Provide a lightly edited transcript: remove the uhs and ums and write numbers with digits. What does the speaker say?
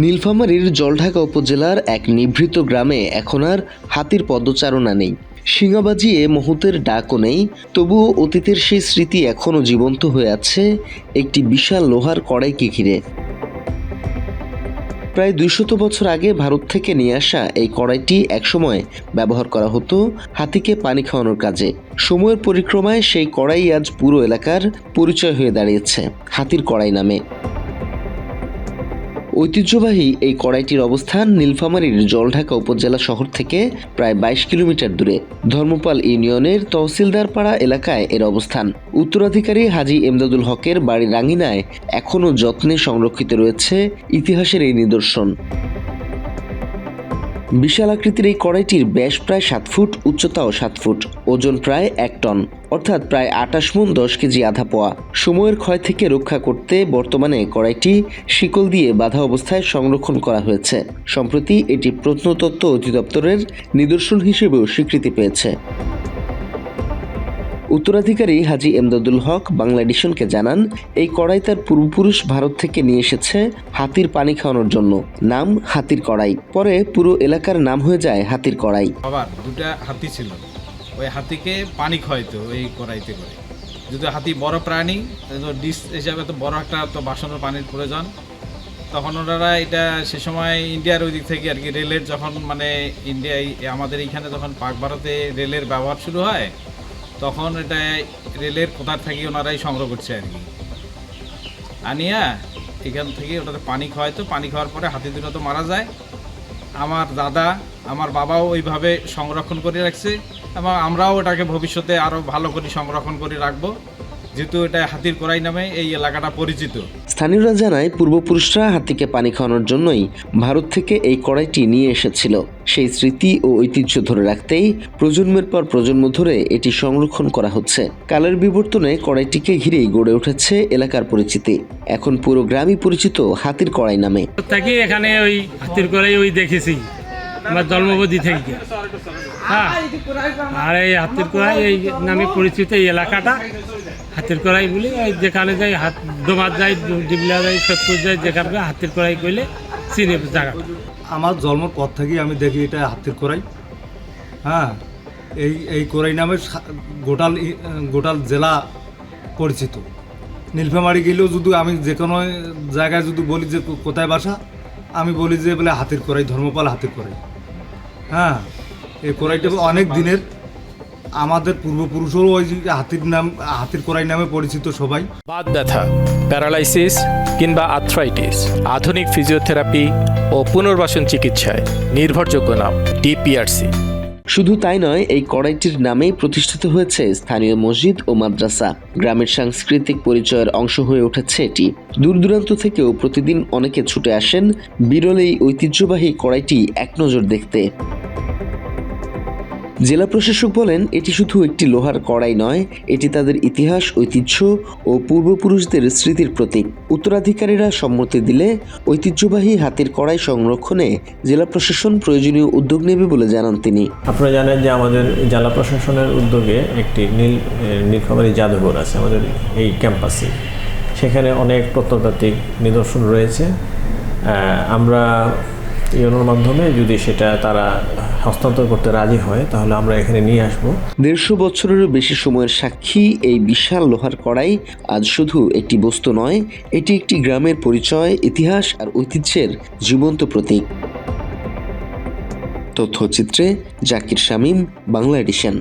নীলফামারীর জলঢাকা উপজেলার এক নিভৃত গ্রামে এখন আর হাতির পদচারণা নেই, শিঙা বাজিয়ে মুহূর্তের ডাকও নেই। তবুও অতীতের সেই স্মৃতি এখনও জীবন্ত হয়ে আছে একটি বিশাল লোহার কড়াইকে ঘিরে। প্রায় ২০০ বছর আগে ভারত থেকে নিয়ে আসা এই কড়াইটি একসময় ব্যবহার করা হতো হাতিকে পানি খাওয়ানোর কাজে। সময়ের পরিক্রমায় সেই কড়াই আজ পুরো এলাকার পরিচয় হয়ে দাঁড়িয়েছে হাতির কড়াই নামে। ঐতিহ্যবাহী এই কড়াইটির অবস্থান নীলফামারীর জলঢাকা উপজেলা শহর থেকে প্রায় ২২ কিলোমিটার দূরে ধর্মপাল ইউনিয়নের তহসিলদারপাড়া এলাকায় এর অবস্থান। উত্তরাধিকারী হাজী এমদাদুল হকের বাড়ির আঙিনায় এখনও যত্নে সংরক্ষিত রয়েছে ইতিহাসের এই নিদর্শন। বিশাল আকৃতির এই কড়াইটির ব্যাস প্রায় ৭ ফুট, উচ্চতাও ৭ ফুট, ওজন প্রায় ১ টন, অর্থাৎ প্রায় ২৮ মণ ১০ কেজি আধা পোয়া। সময়ের ক্ষয় থেকে রক্ষা করতে বর্তমানে কড়াইটি শিকল দিয়ে বাঁধা অবস্থায় সংরক্ষণ করা হয়েছে। সম্প্রতি এটি প্রত্নতত্ত্ব অধিদপ্তরের নিদর্শন হিসেবেও স্বীকৃতি পেয়েছে। উত্তরাধিকারী হাজী এমদাদুল হক বাংলা এডিশনকে জানান, এই কড়াই তার পূর্বপুরুষ ভারত থেকে নিয়ে এসেছে হাতির পানি খাওয়ানোর জন্য। নাম হাতির কড়াই, পরে পুরো এলাকার নাম হয়ে যায় হাতির কড়াই। আবার দুটা হাতি ছিল, ওই হাতিকে পানি খাওয়াইতো ওই কড়াইতে করে। যদি হাতি বড় প্রাণী, ডিশ হিসাবে তো বড় একটা তো বাসনের পানির প্রয়োজন। তখন ওনারা এটা সে সময় ইন্ডিয়ার ওই দিক থেকে আর কি রেলের যখন ইন্ডিয়ায় আমাদের এইখানে যখন পাক ভারতে রেলের ব্যবহার শুরু হয়, তখন এটা রেলের কোথার থেকে ওনারাই সংগ্রহ করছে আর কি। আনিয়া এখান থেকে ওটাতে পানি খাওয়াইতো। পানি খাওয়ার পরে হাতি দুটো তো মারা যায়। আমার দাদা, আমার বাবাও ওইভাবে সংরক্ষণ করে রাখছে এবং আমরাও এটাকে ভবিষ্যতে আরও ভালো করে সংরক্ষণ করে রাখবো, যেহেতু এটা হাতির কড়াই নামে এই এলাকাটা পরিচিত। স্থানীয়রা জানায়, পূর্বপুরুষরা হাতিকে পানি খাওয়ানোর জন্যই ভারত থেকে এই কড়াইটি নিয়ে এসেছিল। সেই স্মৃতি ও ঐতিহ্য ধরে রাখতেই প্রজন্মের পর প্রজন্ম ধরে এটি সংরক্ষণ করা হচ্ছে। কালের বিবর্তনে কড়াইটিকে ঘিরেই গড়ে উঠেছে এলাকার পরিচিতি। এখন পুরো গ্রামই পরিচিত হাতির কড়াই নামে। তাকে এখানে ওই হাতির কড়াই ওই দেখেছি আমার জন্মবধি থেকে। হ্যাঁ, আর এই হাতির কড়াই এই নামে পরিচিত এই এলাকাটা হাতির কড়াই বলি। যেখানে যাই হাত ডোমার যাই, ডিবলা যাই, সত্তর যাই, যেখানে হাতির কড়াই কইলে চিনি জায়গাটা। আমার জন্মের পর থেকেই আমি দেখি এটা হাতির কড়াই। হ্যাঁ, এই কড়াই নামে গোটাল জেলা পরিচিত। নীলফামারী গেলেও যদি আমি যে কোনো জায়গায় যদি বলি যে কোথায় বাসা, আমি বলি যে বলে হাতির কড়াই, ধর্মপাল হাতির কড়াই। হ্যাঁ, এই কড়াইটা অনেক দিনের, আমাদের পূর্বপুরুষও ওই হাতির কড়াই নামে পরিচিত সবাই। বাত ব্যথা, প্যারালাইসিস কিংবা আর্থ্রাইটিস, আধুনিক ফিজিওথেরাপি ও পুনর্বাসন চিকিৎসায় নির্ভরযোগ্য নাম ডিপিআরসি। শুধু তাই নয়, এই কড়াইটির নামেই প্রতিষ্ঠিত হয়েছে স্থানীয় মসজিদ ও মাদ্রাসা। গ্রামের সাংস্কৃতিক পরিচয়ের অংশ হয়ে উঠেছে এটি। দূর দূরান্ত থেকেও প্রতিদিন অনেকে ছুটে আসেন বিরল এই ঐতিহ্যবাহী কড়াইটি এক নজর দেখতে। জেলা প্রশাসক বলেন, এটি শুধু একটি লোহার কড়াই নয়, এটি তাদের ইতিহাস, ঐতিহ্য ও পূর্বপুরুষদের স্মৃতির প্রতীক। উত্তরাধিকারীরা সম্মতি দিলে ঐতিহ্যবাহী হাতির কড়াই সংরক্ষণে জেলা প্রশাসন প্রয়োজনীয় উদ্যোগ নেবে বলে জানান তিনি। আপনারা জানেন যে আমাদের জেলা প্রশাসনের উদ্যোগে একটি নীলফামারী জাদুঘর আছে আমাদের এই ক্যাম্পাসে। সেখানে অনেক প্রত্নতাত্ত্বিক নিদর্শন রয়েছে। আমরা ইউনোর মাধ্যমে যদি সেটা তারা হস্তান্তর করতে রাজি হয়, তাহলে আমরা এখানে নিয়ে আসবো। ১৫০ বছরেরও বেশি সময়ের সাক্ষী এই বিশাল লোহার কড়াই আজ শুধু একটি বস্তু নয়, এটি একটি গ্রামের পরিচয়, ইতিহাস আর ঐতিহ্যের জীবন্ত প্রতীক। তথ্যচিত্রে জাকির শামীম, বাংলা এডিশন।